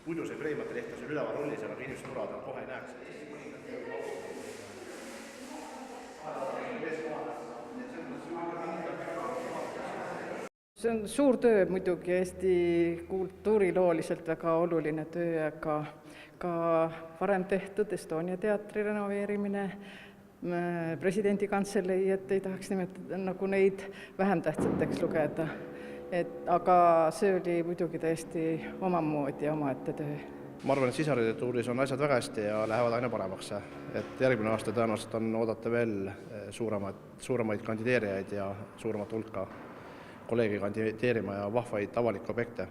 muidu see Preimati leht on sul üleval rollis, aga inimesed turvad on kohe ei näeks. See on suur töö muidugi, Eesti kultuurilooliselt väga oluline töö, aga ka varem tehtud Estonia teatri renoveerimine, presidendi kantselei, et ei tahaks nimetada nagu neid vähem tähtsateks lugeda. Aga see oli muidugi täiesti omamoodi ja omaette töö. Ma arvan, et sisearhitektuuris on asjad väga hästi ja lähevad aina paremaks. Et järgmine aasta tõenäoliselt on oodata veel suuremaid kandideerijaid ja suuremat hulka kolleegi kandideerima ja vahvaid avalikke objekte.